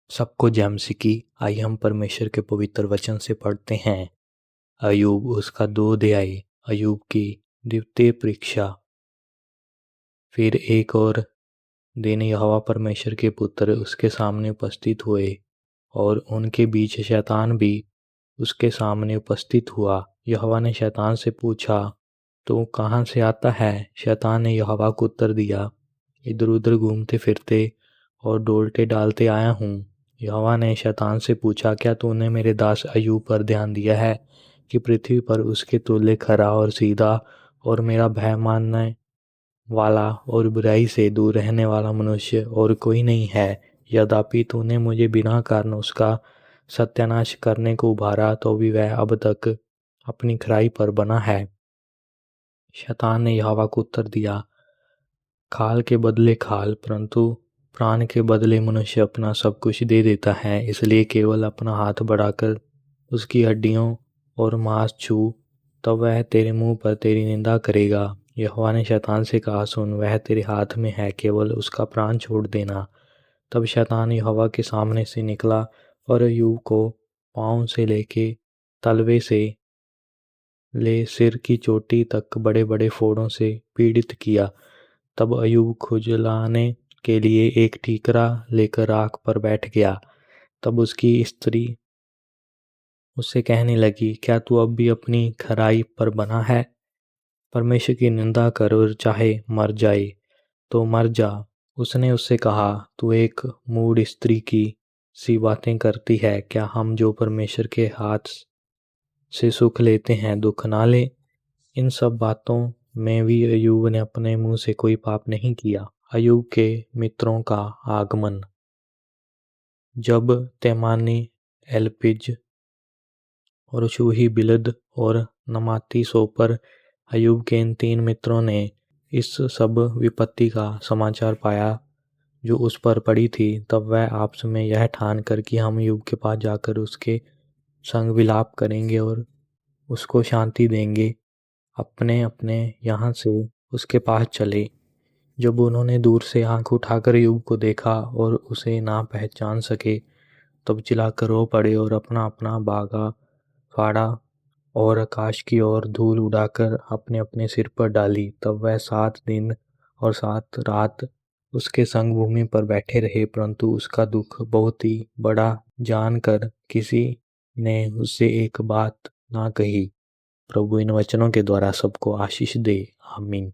सबको जय मसीह की। आइए हम परमेश्वर के पवित्र वचन से पढ़ते हैं। अय्यूब उसका 2 अध्याय। अय्यूब की द्वितीय परीक्षा। फिर एक और दिन यहोवा परमेश्वर के पुत्र उसके सामने उपस्थित हुए और उनके बीच शैतान भी उसके सामने उपस्थित हुआ। यहोवा ने शैतान से पूछा, तू कहाँ से आता है? शैतान ने यहोवा को उत्तर दिया, इधर उधर घूमते फिरते और डोलते डालते आया हूँ। यहोवा ने शैतान से पूछा, क्या तूने मेरे दास अय्यूब पर ध्यान दिया है कि पृथ्वी पर उसके तुल्य खरा और सीधा और मेरा भय मानने वाला और बुराई से दूर रहने वाला मनुष्य और कोई नहीं है। यद्यपि तूने मुझे बिना कारण उसका सत्यानाश करने को उभारा तो भी वह अब तक अपनी खराई पर बना है। शैतान ने यहोवा को उत्तर दिया, खाल के बदले खाल, परंतु प्राण के बदले मनुष्य अपना सब कुछ दे देता है। इसलिए केवल अपना हाथ बढ़ाकर उसकी हड्डियों और मांस छू, तब वह तेरे मुंह पर तेरी निंदा करेगा। यहोवा ने शैतान से कहा, सुन, वह तेरे हाथ में है, केवल उसका प्राण छोड़ देना। तब शैतान यहोवा के सामने से निकला और अय्यूब को पाँव से लेके तलवे से ले सिर की चोटी तक बड़े बड़े फोड़ों से पीड़ित किया। तब अय्यूब खुजलाने के लिए एक ठीकरा लेकर आग पर बैठ गया। तब उसकी स्त्री उससे कहने लगी, क्या तू अब भी अपनी खराई पर बना है? परमेश्वर की निंदा कर और चाहे मर जाए तो मर जा। उसने उससे कहा, तू एक मूढ़ स्त्री की सी बातें करती है। क्या हम जो परमेश्वर के हाथ से सुख लेते हैं दुख ना ले? इन सब बातों में भी अय्यूब ने अपने मुंह से कोई पाप नहीं किया। अय्यूब के मित्रों का आगमन। जब तेमानी, एल्पिज और शूही बिल्द और नमाती सोपर अय्यूब के इन 3 मित्रों ने इस सब विपत्ति का समाचार पाया जो उस पर पड़ी थी, तब वह आपस में यह ठान कर कि हम अय्यूब के पास जाकर उसके संग विलाप करेंगे और उसको शांति देंगे, अपने अपने यहाँ से उसके पास चले। जब उन्होंने दूर से आंख उठाकर अय्यूब को देखा और उसे ना पहचान सके, तब चिल्लाकर रो पड़े और अपना अपना बागा फाड़ा और आकाश की ओर धूल उड़ाकर अपने अपने सिर पर डाली। तब वह 7 दिन और 7 रात उसके संग भूमि पर बैठे रहे, परंतु उसका दुख बहुत ही बड़ा जानकर किसी ने उससे एक बात ना कही। प्रभु इन वचनों के द्वारा सबको आशीष दे। आमीन।